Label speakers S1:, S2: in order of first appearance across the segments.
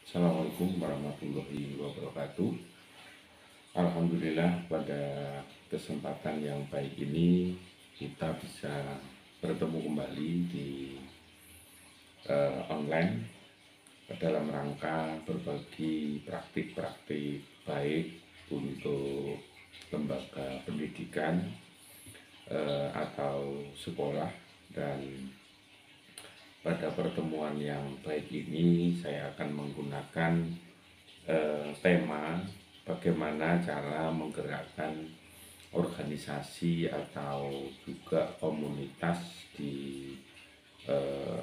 S1: Assalamualaikum warahmatullahi wabarakatuh. Alhamdulillah pada kesempatan yang baik ini kita bisa bertemu kembali di online dalam rangka berbagi praktik-praktik baik untuk lembaga pendidikan atau sekolah. Dan pada pertemuan yang baik ini saya akan menggunakan tema bagaimana cara menggerakkan organisasi atau juga komunitas di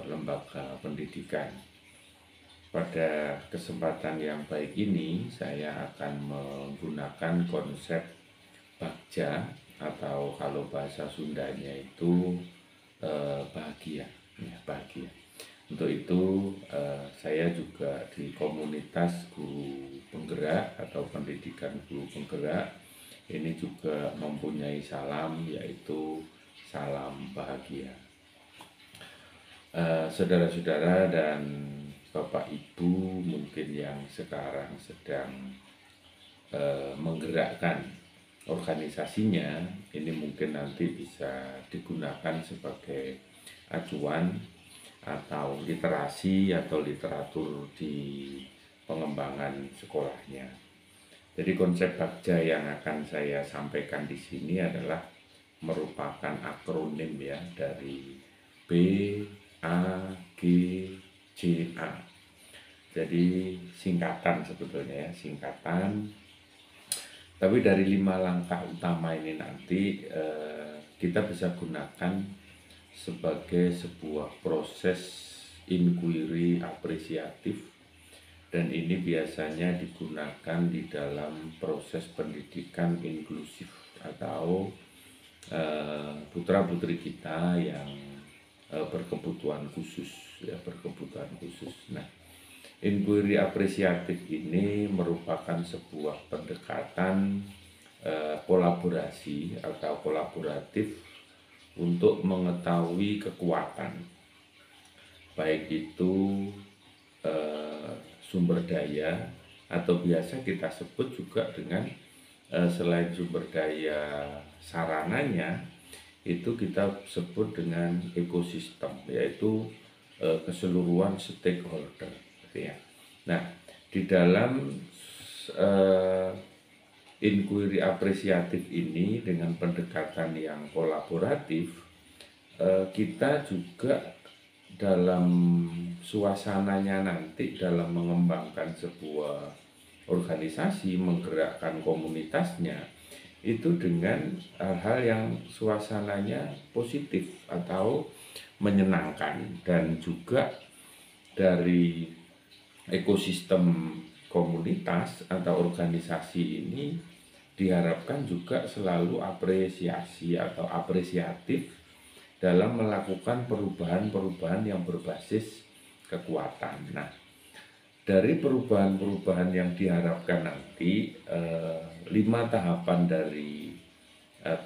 S1: lembaga pendidikan. Pada kesempatan yang baik ini saya akan menggunakan konsep bagja atau kalau bahasa Sundanya itu bahagia. Bahagia. Untuk itu saya juga di komunitas guru penggerak atau pendidikan guru penggerak ini juga mempunyai salam, yaitu salam bahagia. Saudara-saudara dan Bapak Ibu mungkin yang sekarang sedang menggerakkan organisasinya, ini mungkin nanti bisa digunakan sebagai acuan atau literasi atau literatur di pengembangan sekolahnya. Jadi konsep bagja yang akan saya sampaikan di sini adalah merupakan akronim ya dari B A G J A. Jadi singkatan sebetulnya ya, singkatan. Tapi dari 5 langkah utama ini nanti kita bisa gunakan sebagai sebuah proses inquiry apresiatif, dan ini biasanya digunakan di dalam proses pendidikan inklusif atau putra-putri kita yang berkebutuhan khusus ya, berkebutuhan khusus. Nah, inquiry apresiatif ini merupakan sebuah pendekatan kolaborasi atau kolaboratif untuk mengetahui kekuatan, baik itu sumber daya atau biasa kita sebut juga dengan selain sumber daya sarananya, itu kita sebut dengan ekosistem, yaitu keseluruhan stakeholder ya. Nah, di dalam inquiry apresiatif ini dengan pendekatan yang kolaboratif, kita juga dalam suasananya nanti dalam mengembangkan sebuah organisasi, menggerakkan komunitasnya itu dengan hal-hal yang suasananya positif atau menyenangkan, dan juga dari ekosistem komunitas atau organisasi ini diharapkan juga selalu apresiasi atau apresiatif dalam melakukan perubahan-perubahan yang berbasis kekuatan. Nah, dari perubahan-perubahan yang diharapkan nanti 5 tahapan dari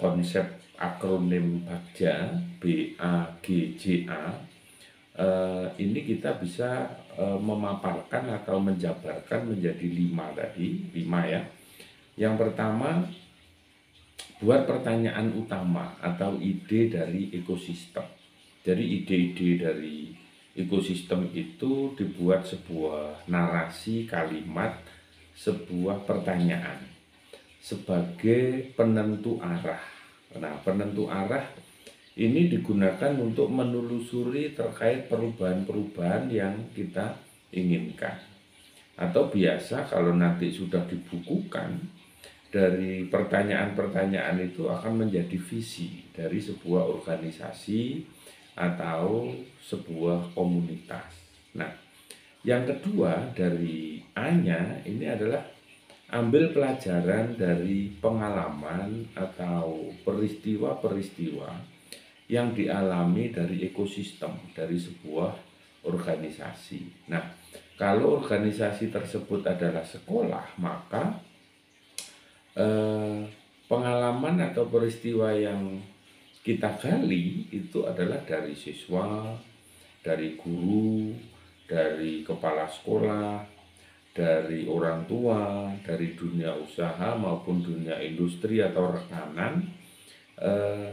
S1: konsep akronim bagja BAGJA ini kita bisa memaparkan atau menjabarkan menjadi 5 tadi, 5 ya. Yang pertama, buat pertanyaan utama atau ide dari ekosistem. Jadi ide-ide dari ekosistem itu dibuat sebuah narasi kalimat, sebuah pertanyaan sebagai penentu arah. Nah, penentu arah ini digunakan untuk menelusuri terkait perubahan-perubahan yang kita inginkan. Atau biasa kalau nanti sudah dibukukan, dari pertanyaan-pertanyaan itu akan menjadi visi dari sebuah organisasi atau sebuah komunitas. Nah, yang kedua dari A-nya ini adalah ambil pelajaran dari pengalaman atau peristiwa-peristiwa yang dialami dari ekosistem dari sebuah organisasi. Nah, kalau organisasi tersebut adalah sekolah, maka pengalaman atau peristiwa yang kita gali itu adalah dari siswa, dari guru, dari kepala sekolah, dari orang tua, dari dunia usaha maupun dunia industri atau rekanan, eh,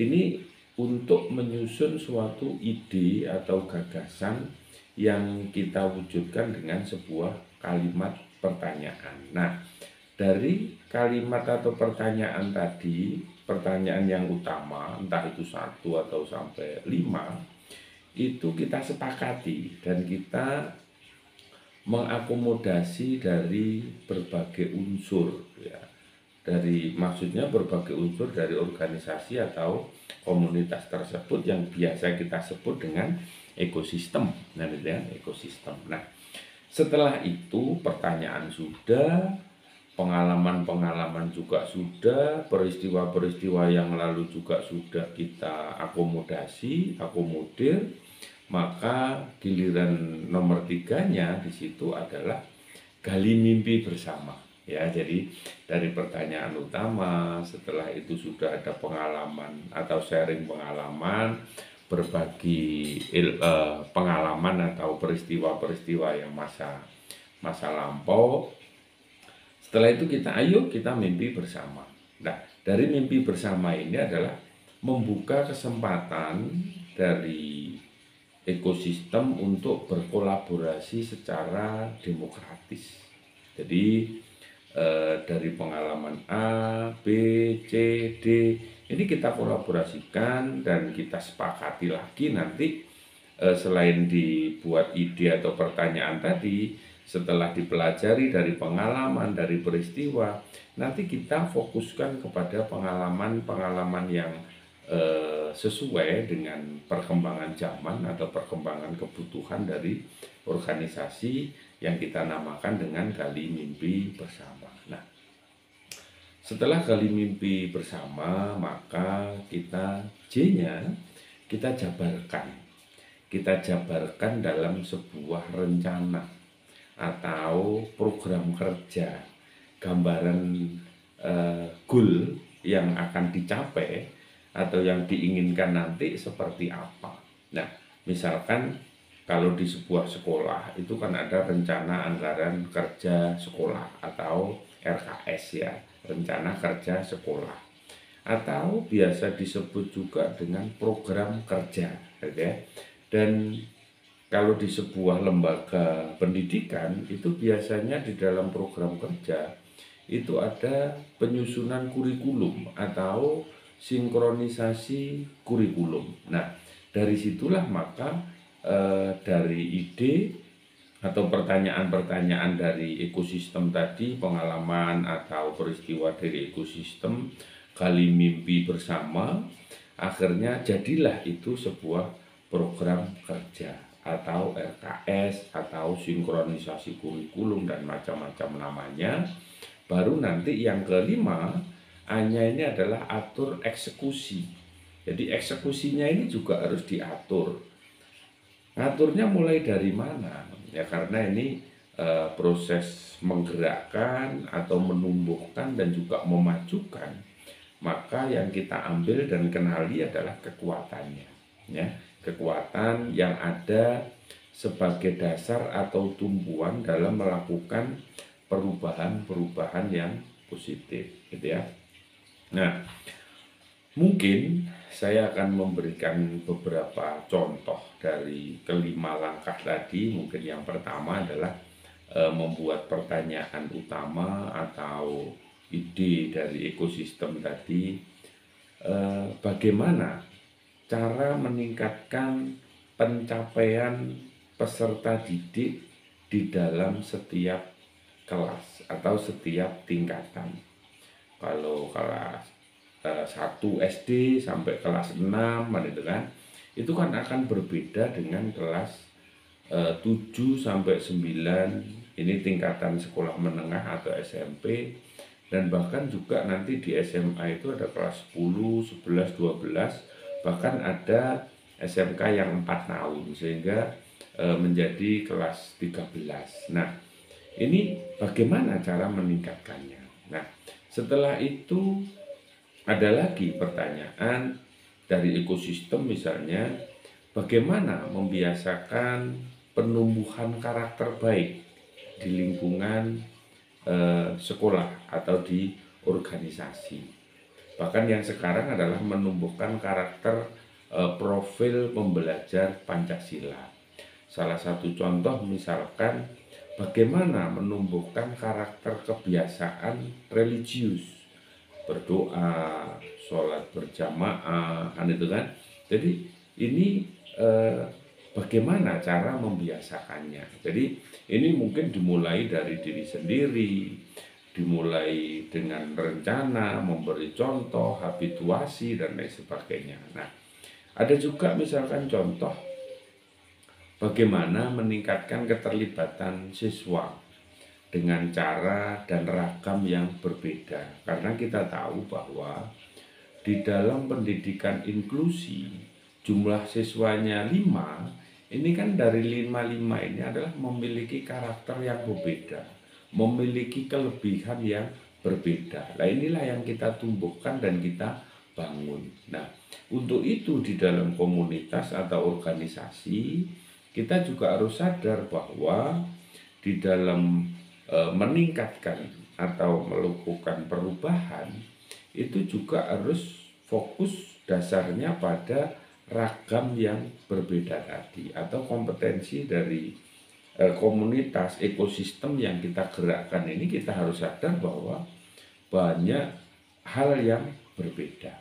S1: ini untuk menyusun suatu ide atau gagasan yang kita wujudkan dengan sebuah kalimat pertanyaan. Nah, dari kalimat atau pertanyaan tadi, pertanyaan yang utama, entah itu satu atau sampai 5, itu kita sepakati dan kita mengakomodasi dari berbagai unsur, ya. Maksudnya berbagai unsur dari organisasi atau komunitas tersebut yang biasa kita sebut dengan ekosistem. Nah, gitu ya, ekosistem. Nah, setelah itu pertanyaan sudah, pengalaman-pengalaman juga sudah, peristiwa-peristiwa yang lalu juga sudah kita akomodir, maka giliran nomor 3-nya di situ adalah gali mimpi bersama. Ya, jadi dari pertanyaan utama, setelah itu sudah ada pengalaman atau sharing pengalaman, berbagi pengalaman atau peristiwa-peristiwa yang masa lampau. Setelah itu kita mimpi bersama. Nah, dari mimpi bersama ini adalah membuka kesempatan dari ekosistem untuk berkolaborasi secara demokratis. Jadi dari pengalaman A, B, C, D ini kita kolaborasikan dan kita sepakati lagi nanti, selain dibuat ide atau pertanyaan tadi, setelah dipelajari dari pengalaman, dari peristiwa, nanti kita fokuskan kepada pengalaman-pengalaman yang sesuai dengan perkembangan zaman atau perkembangan kebutuhan dari organisasi yang kita namakan dengan gali mimpi bersama. Nah, setelah gali mimpi bersama, maka kita J-nya kita jabarkan. Kita jabarkan dalam sebuah rencana atau program kerja, gambaran goal yang akan dicapai atau yang diinginkan nanti seperti apa. Nah, misalkan kalau di sebuah sekolah itu kan ada rencana anggaran kerja sekolah atau RKS, ya, rencana kerja sekolah, atau biasa disebut juga dengan program kerja, ya. Dan kalau di sebuah lembaga pendidikan itu biasanya di dalam program kerja itu ada penyusunan kurikulum atau sinkronisasi kurikulum. Nah, dari situlah maka dari ide atau pertanyaan-pertanyaan dari ekosistem tadi, pengalaman atau peristiwa dari ekosistem, gali mimpi bersama, akhirnya jadilah itu sebuah program kerja atau RKS atau sinkronisasi kurikulum dan macam-macam namanya. Baru nanti yang kelima, hanya ini adalah atur eksekusi. Jadi eksekusinya ini juga harus diatur. Ngaturnya mulai dari mana? Ya karena ini proses menggerakkan atau menumbuhkan dan juga memajukan. Maka yang kita ambil dan kenali adalah kekuatannya. Ya, kekuatan yang ada sebagai dasar atau tumpuan dalam melakukan perubahan-perubahan yang positif, gitu ya. Nah, mungkin saya akan memberikan beberapa contoh dari kelima langkah tadi. Mungkin yang pertama adalah membuat pertanyaan utama atau ide dari ekosistem tadi. Bagaimana cara meningkatkan pencapaian peserta didik di dalam setiap kelas atau setiap tingkatan. Kalau kelas 1 SD sampai kelas 6 itu kan akan berbeda dengan kelas 7 sampai 9, ini tingkatan sekolah menengah atau SMP, dan bahkan juga nanti di SMA itu ada kelas 10, 11, 12, bahkan ada SMK yang 4 tahun sehingga menjadi kelas 13. Nah, ini bagaimana cara meningkatkannya? Nah, setelah itu ada lagi pertanyaan dari ekosistem, misalnya bagaimana membiasakan penumbuhan karakter baik di lingkungan sekolah atau di organisasi. Bahkan yang sekarang adalah menumbuhkan karakter profil pembelajar Pancasila. Salah satu contoh misalkan bagaimana menumbuhkan karakter kebiasaan religius, berdoa, sholat berjamaah, kan itu kan. Jadi ini bagaimana cara membiasakannya. Jadi ini mungkin dimulai dari diri sendiri, dimulai dengan rencana, memberi contoh, habituasi, dan lain sebagainya. Nah, ada juga misalkan contoh bagaimana meningkatkan keterlibatan siswa dengan cara dan ragam yang berbeda. Karena kita tahu bahwa di dalam pendidikan inklusi jumlah siswanya 5, ini kan dari 5 ini adalah memiliki karakter yang berbeda, memiliki kelebihan yang berbeda. Nah, inilah yang kita tumbuhkan dan kita bangun. Nah, untuk itu di dalam komunitas atau organisasi kita juga harus sadar bahwa di dalam meningkatkan atau melakukan perubahan itu juga harus fokus dasarnya pada ragam yang berbeda tadi atau kompetensi dari komunitas ekosistem yang kita gerakkan ini. Kita harus sadar bahwa banyak hal yang berbeda.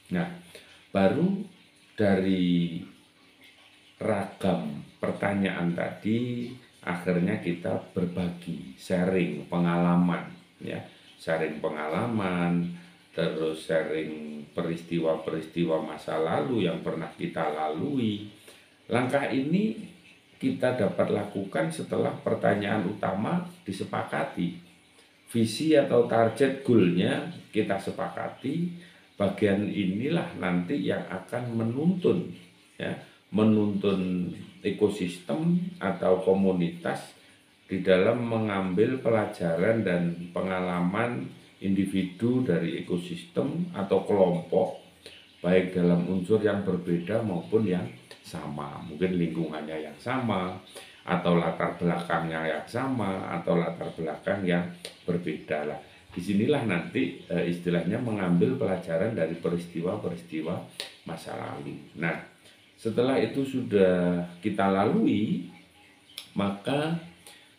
S1: Nah, baru dari ragam pertanyaan tadi akhirnya kita berbagi, sharing pengalaman, ya, sharing pengalaman, terus sharing peristiwa-peristiwa masa lalu yang pernah kita lalui. Langkah ini kita dapat lakukan setelah pertanyaan utama disepakati, visi atau target goalnya kita sepakati. Bagian inilah nanti yang akan menuntun, ya, menuntun ekosistem atau komunitas di dalam mengambil pelajaran dan pengalaman individu dari ekosistem atau kelompok, baik dalam unsur yang berbeda maupun yang sama. Mungkin lingkungannya yang sama, atau latar belakangnya yang sama, atau latar belakang yang berbeda lah. Disinilah nanti istilahnya mengambil pelajaran dari peristiwa-peristiwa masa lalu. Nah, setelah itu sudah kita lalui, maka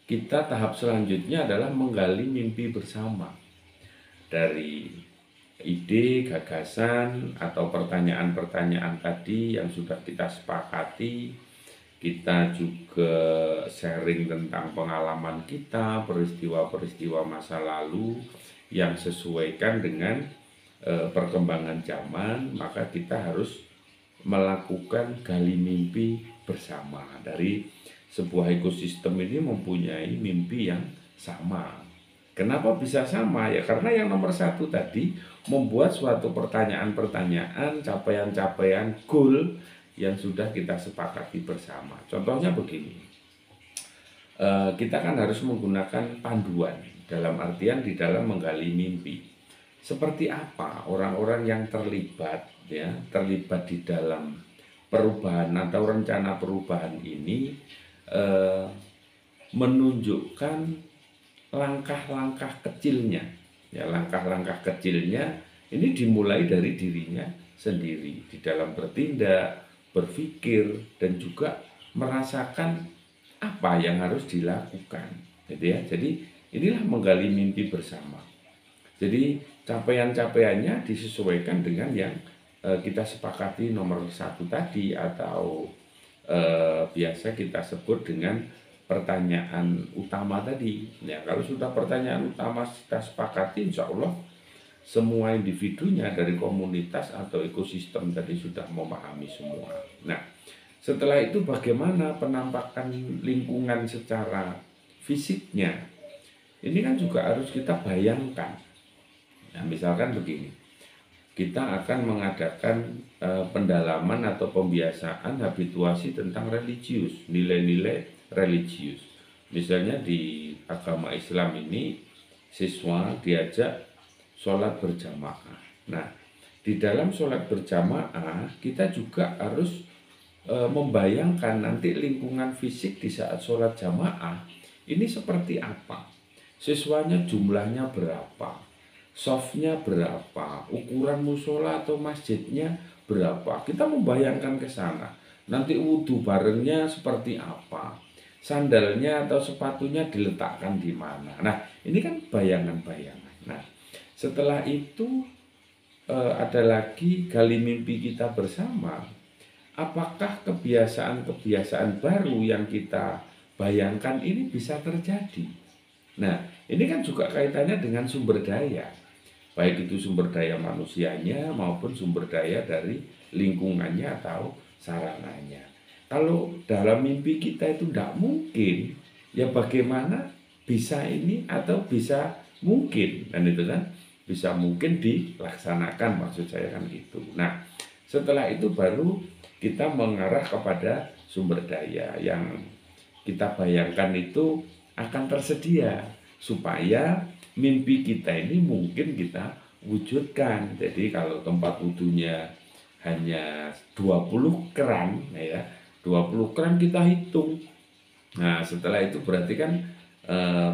S1: kita tahap selanjutnya adalah menggali mimpi bersama. Dari ide, gagasan, atau pertanyaan-pertanyaan tadi yang sudah kita sepakati, kita juga sharing tentang pengalaman kita, peristiwa-peristiwa masa lalu yang sesuaikan dengan perkembangan zaman. Maka kita harus melakukan gali mimpi bersama. Dari sebuah ekosistem ini mempunyai mimpi yang sama. Kenapa bisa sama? Ya karena yang nomor satu tadi membuat suatu pertanyaan-pertanyaan, capaian-capaian, goal yang sudah kita sepakati bersama. Contohnya begini, kita kan harus menggunakan panduan, dalam artian di dalam menggali mimpi. Seperti apa orang-orang yang terlibat, ya, terlibat di dalam perubahan atau rencana perubahan ini, menunjukkan langkah-langkah kecilnya. Ya, langkah-langkah kecilnya ini dimulai dari dirinya sendiri di dalam bertindak, berpikir, dan juga merasakan apa yang harus dilakukan, gitu ya. Jadi inilah menggali mimpi bersama. Jadi capaian-capaiannya disesuaikan dengan yang kita sepakati nomor satu tadi, atau biasa kita sebut dengan pertanyaan utama tadi. Ya, kalau sudah pertanyaan utama kita sepakati, insya Allah semua individunya dari komunitas atau ekosistem tadi sudah memahami semua. Nah, setelah itu bagaimana penampakan lingkungan secara fisiknya? Ini kan juga harus kita bayangkan. Nah, misalkan begini, kita akan mengadakan pendalaman atau pembiasaan habituasi tentang religius, nilai-nilai religius. Misalnya di agama Islam ini siswa diajak sholat berjamaah. Nah, di dalam sholat berjamaah kita juga harus membayangkan nanti lingkungan fisik di saat sholat jamaah ini seperti apa, siswanya jumlahnya berapa, softnya berapa, ukuran musola atau masjidnya berapa. Kita membayangkan ke sana. Nanti wudhu barengnya seperti apa, sandalnya atau sepatunya diletakkan di mana. Nah, ini kan bayangan-bayangan. Nah, setelah itu ada lagi gali mimpi kita bersama. Apakah kebiasaan-kebiasaan baru yang kita bayangkan ini bisa terjadi? Nah, ini kan juga kaitannya dengan sumber daya. Baik itu sumber daya manusianya maupun sumber daya dari lingkungannya atau sarananya. Kalau dalam mimpi kita itu tidak mungkin, ya bagaimana bisa ini atau bisa mungkin, kan itu kan bisa mungkin dilaksanakan, maksud saya kan gitu. Nah, setelah itu baru kita mengarah kepada sumber daya yang kita bayangkan itu akan tersedia supaya mimpi kita ini mungkin kita wujudkan. Jadi kalau tempat wudhunya hanya 20 keran ya, 20 keran kita hitung. Nah, setelah itu berarti kan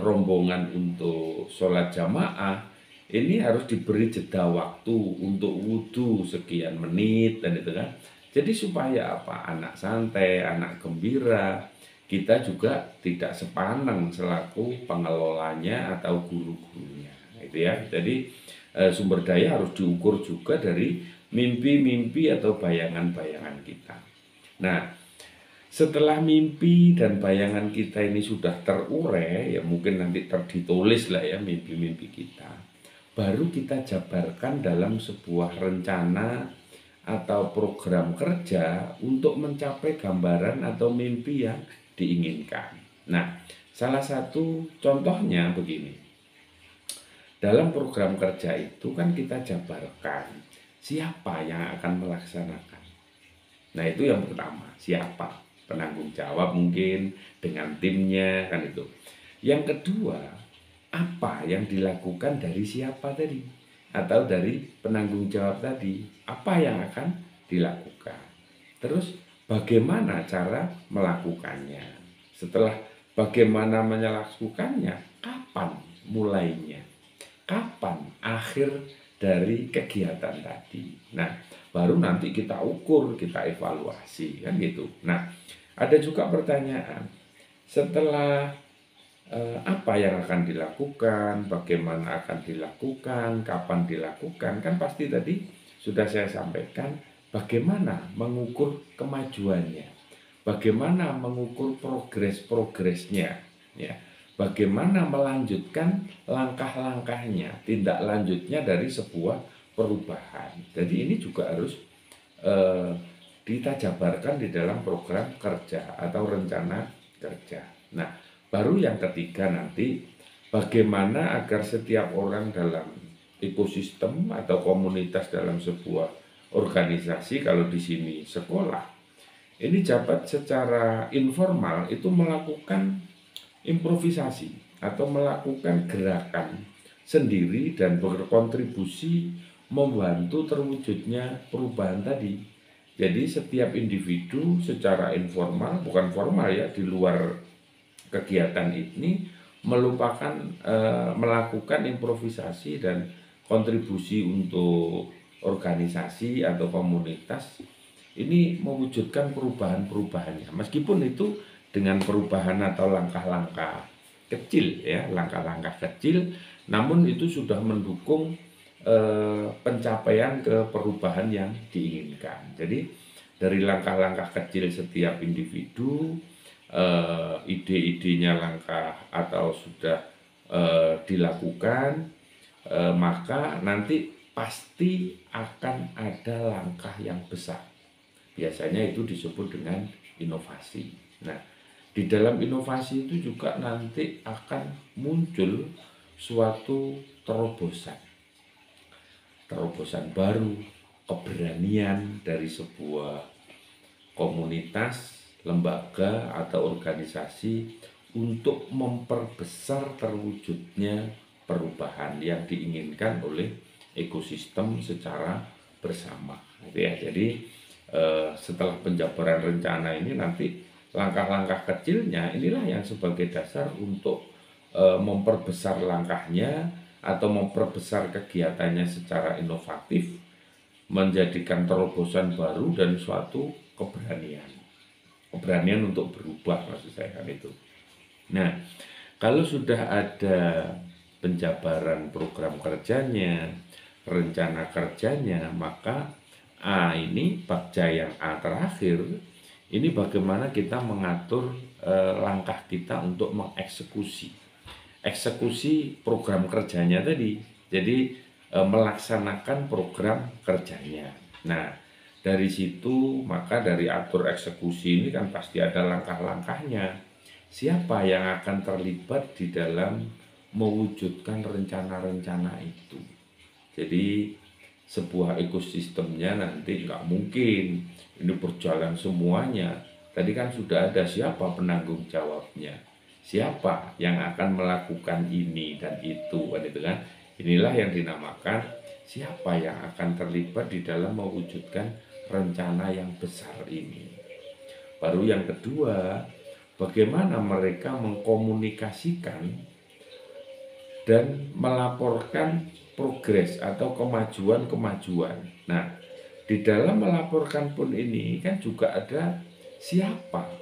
S1: rombongan untuk sholat jamaah ini harus diberi jeda waktu untuk wudhu sekian menit dan itu kan. Jadi supaya apa? Anak santai, anak gembira, kita juga tidak sepaneng selaku pengelolanya atau guru-gurunya, gitu ya. Jadi sumber daya harus diukur juga dari mimpi-mimpi atau bayangan-bayangan kita. Nah, setelah mimpi dan bayangan kita ini sudah terurai, ya mungkin nanti ditulis lah ya mimpi-mimpi kita, baru kita jabarkan dalam sebuah rencana atau program kerja untuk mencapai gambaran atau mimpi yang diinginkan. Nah, salah satu contohnya begini. Dalam program kerja itu kan kita jabarkan siapa yang akan melaksanakan. Nah, itu yang pertama, siapa? Penanggung jawab mungkin dengan timnya kan itu. Yang kedua, apa yang dilakukan dari siapa tadi? Atau dari penanggung jawab tadi, apa yang akan dilakukan. Terus bagaimana cara melakukannya. Setelah bagaimana melakukannya, kapan mulainya, kapan akhir dari kegiatan tadi. Nah, baru nanti kita ukur, kita evaluasi, kan gitu. Nah, ada juga pertanyaan, setelah apa yang akan dilakukan, bagaimana akan dilakukan, kapan dilakukan, kan pasti tadi sudah saya sampaikan bagaimana mengukur kemajuannya, bagaimana mengukur progresnya, ya, bagaimana melanjutkan langkah-langkahnya, tindak lanjutnya dari sebuah perubahan. Jadi ini juga harus kita jabarkan di dalam program kerja atau rencana kerja. Nah, baru yang ketiga nanti bagaimana agar setiap orang dalam ekosistem atau komunitas dalam sebuah organisasi, kalau di sini sekolah, ini dapat secara informal itu melakukan improvisasi atau melakukan gerakan sendiri dan berkontribusi membantu terwujudnya perubahan tadi. Jadi setiap individu secara informal, bukan formal ya, di luar kegiatan ini melakukan improvisasi dan kontribusi untuk organisasi atau komunitas ini mewujudkan perubahan-perubahannya, meskipun itu dengan perubahan atau langkah-langkah kecil ya, langkah-langkah kecil, namun itu sudah mendukung pencapaian ke perubahan yang diinginkan. Jadi dari langkah-langkah kecil setiap individu, ide-idenya langkah atau sudah dilakukan, maka nanti pasti akan ada langkah yang besar. Biasanya itu disebut dengan inovasi. Nah, di dalam inovasi itu juga nanti akan muncul suatu terobosan baru, keberanian dari sebuah komunitas, lembaga atau organisasi untuk memperbesar terwujudnya perubahan yang diinginkan oleh ekosistem secara bersama. Gitu ya. Jadi setelah penjabaran rencana ini nanti langkah-langkah kecilnya inilah yang sebagai dasar untuk memperbesar langkahnya atau memperbesar kegiatannya secara inovatif, menjadikan terobosan baru dan suatu keberanian untuk berubah, maksud saya kan itu. Nah, kalau sudah ada penjabaran program kerjanya, rencana kerjanya, maka ini bagja yang A terakhir, ini bagaimana kita mengatur langkah kita untuk eksekusi program kerjanya tadi. Jadi melaksanakan program kerjanya. Nah, dari situ maka dari atur eksekusi ini kan pasti ada langkah-langkahnya. Siapa yang akan terlibat di dalam mewujudkan rencana-rencana itu. Jadi sebuah ekosistemnya nanti nggak mungkin ini berjalan semuanya. Tadi kan sudah ada siapa penanggung jawabnya, siapa yang akan melakukan ini dan itu, kan itu kan. Inilah yang dinamakan siapa yang akan terlibat di dalam mewujudkan rencana yang besar ini. Baru yang kedua, bagaimana mereka mengkomunikasikan dan melaporkan progres atau kemajuan-kemajuan. Nah, di dalam melaporkan pun ini kan juga ada siapa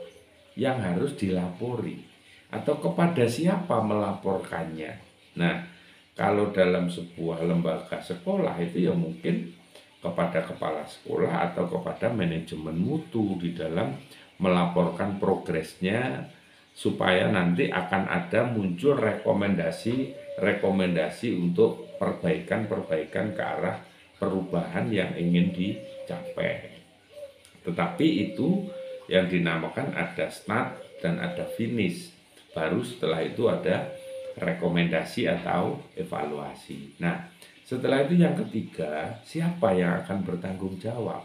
S1: yang harus dilapori atau kepada siapa melaporkannya. Nah, kalau dalam sebuah lembaga sekolah itu ya mungkin kepada kepala sekolah atau kepada manajemen mutu di dalam melaporkan progresnya, supaya nanti akan ada muncul rekomendasi untuk perbaikan ke arah perubahan yang ingin dicapai. Tetapi itu yang dinamakan ada start dan ada finish. Baru setelah itu ada rekomendasi atau evaluasi. Nah, setelah itu yang ketiga, siapa yang akan bertanggung jawab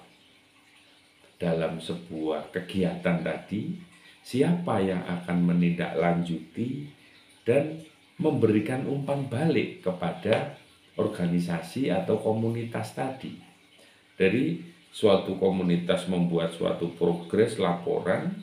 S1: dalam sebuah kegiatan tadi? Siapa yang akan menindaklanjuti dan memberikan umpan balik kepada organisasi atau komunitas tadi? Dari suatu komunitas membuat suatu progres laporan,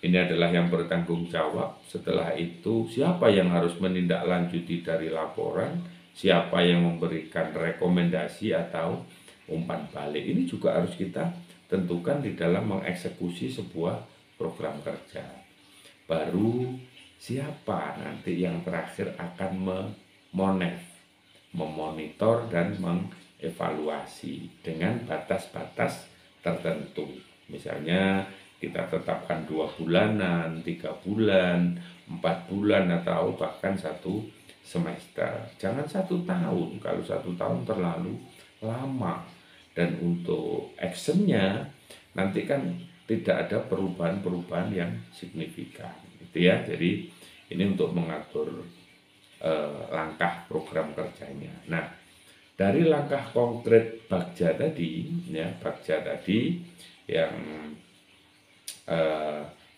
S1: ini adalah yang bertanggung jawab. Setelah itu siapa yang harus menindaklanjuti dari laporan, siapa yang memberikan rekomendasi atau umpan balik. Ini juga harus kita tentukan di dalam mengeksekusi sebuah program kerja. Baru siapa nanti yang terakhir akan memonitor dan mengevaluasi dengan batas-batas tertentu. Misalnya kita tetapkan 2 bulanan, 3 bulan, 4 bulan, atau bahkan 1 semester. Jangan 1 tahun, kalau 1 tahun terlalu lama. Dan untuk actionnya nanti kan tidak ada perubahan-perubahan yang signifikan, gitu ya. Jadi ini untuk mengatur langkah program kerjanya. Nah, dari langkah konkret Bagja tadi, ya, Bagja tadi yang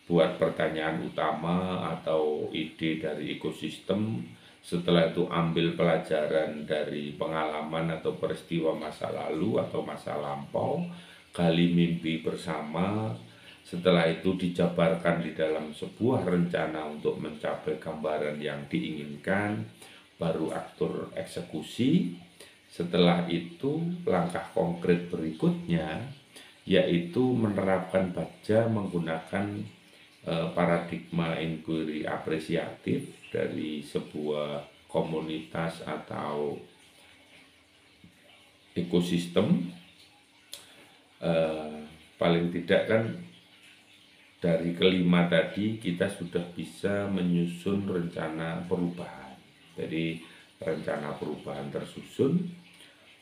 S1: buat pertanyaan utama atau ide dari ekosistem, setelah itu ambil pelajaran dari pengalaman atau peristiwa masa lalu atau masa lampau, gali mimpi bersama, setelah itu dijabarkan di dalam sebuah rencana untuk mencapai gambaran yang diinginkan, baru atur eksekusi. Setelah itu langkah konkret berikutnya yaitu menerapkan Bagja menggunakan paradigma inquiry apresiatif dari sebuah komunitas atau ekosistem. Paling tidak kan dari kelima tadi kita sudah bisa menyusun rencana perubahan. Jadi rencana perubahan tersusun.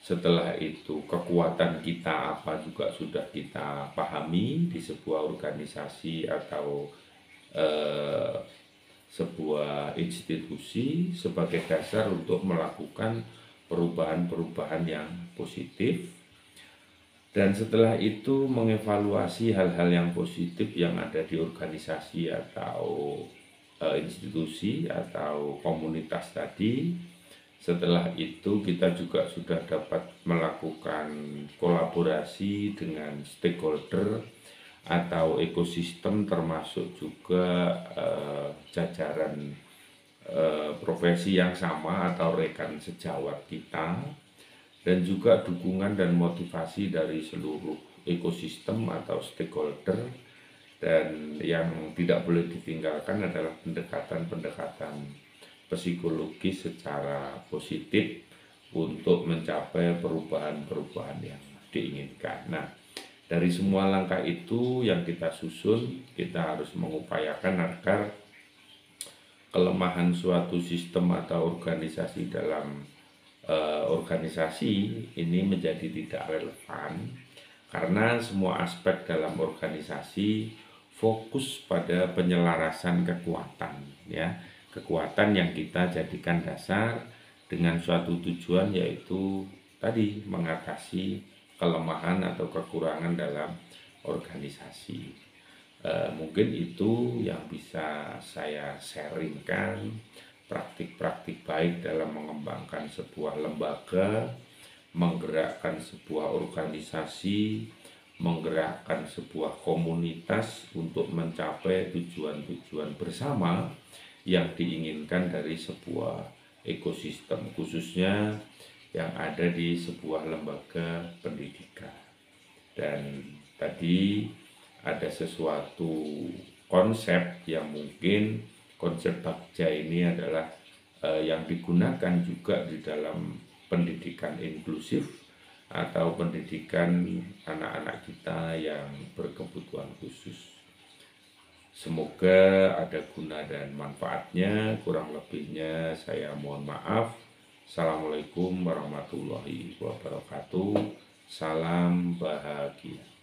S1: Setelah itu kekuatan kita apa juga sudah kita pahami di sebuah organisasi atau sebuah institusi sebagai dasar untuk melakukan perubahan-perubahan yang positif. Dan setelah itu mengevaluasi hal-hal yang positif yang ada di organisasi atau institusi atau komunitas tadi. Setelah itu kita juga sudah dapat melakukan kolaborasi dengan stakeholder atau ekosistem, termasuk juga jajaran profesi yang sama atau rekan sejawat kita, dan juga dukungan dan motivasi dari seluruh ekosistem atau stakeholder. Dan yang tidak boleh ditinggalkan adalah pendekatan-pendekatan psikologis secara positif untuk mencapai perubahan-perubahan yang diinginkan. Nah, dari semua langkah itu yang kita susun, kita harus mengupayakan agar kelemahan suatu sistem atau organisasi dalam organisasi ini menjadi tidak relevan, karena semua aspek dalam organisasi fokus pada penyelarasan kekuatan, ya, kekuatan yang kita jadikan dasar dengan suatu tujuan, yaitu tadi mengatasi kelemahan atau kekurangan dalam organisasi. Mungkin itu yang bisa saya sharingkan, praktik-praktik baik dalam mengembangkan sebuah lembaga, menggerakkan sebuah organisasi, menggerakkan sebuah komunitas untuk mencapai tujuan-tujuan bersama yang diinginkan dari sebuah ekosistem, khususnya yang ada di sebuah lembaga pendidikan. Dan tadi ada sesuatu konsep yang mungkin konsep Bagja ini adalah yang digunakan juga di dalam pendidikan inklusif atau pendidikan anak-anak kita yang berkebutuhan khusus. Semoga ada guna dan manfaatnya. Kurang lebihnya saya mohon maaf. Assalamualaikum warahmatullahi wabarakatuh. Salam bahagia.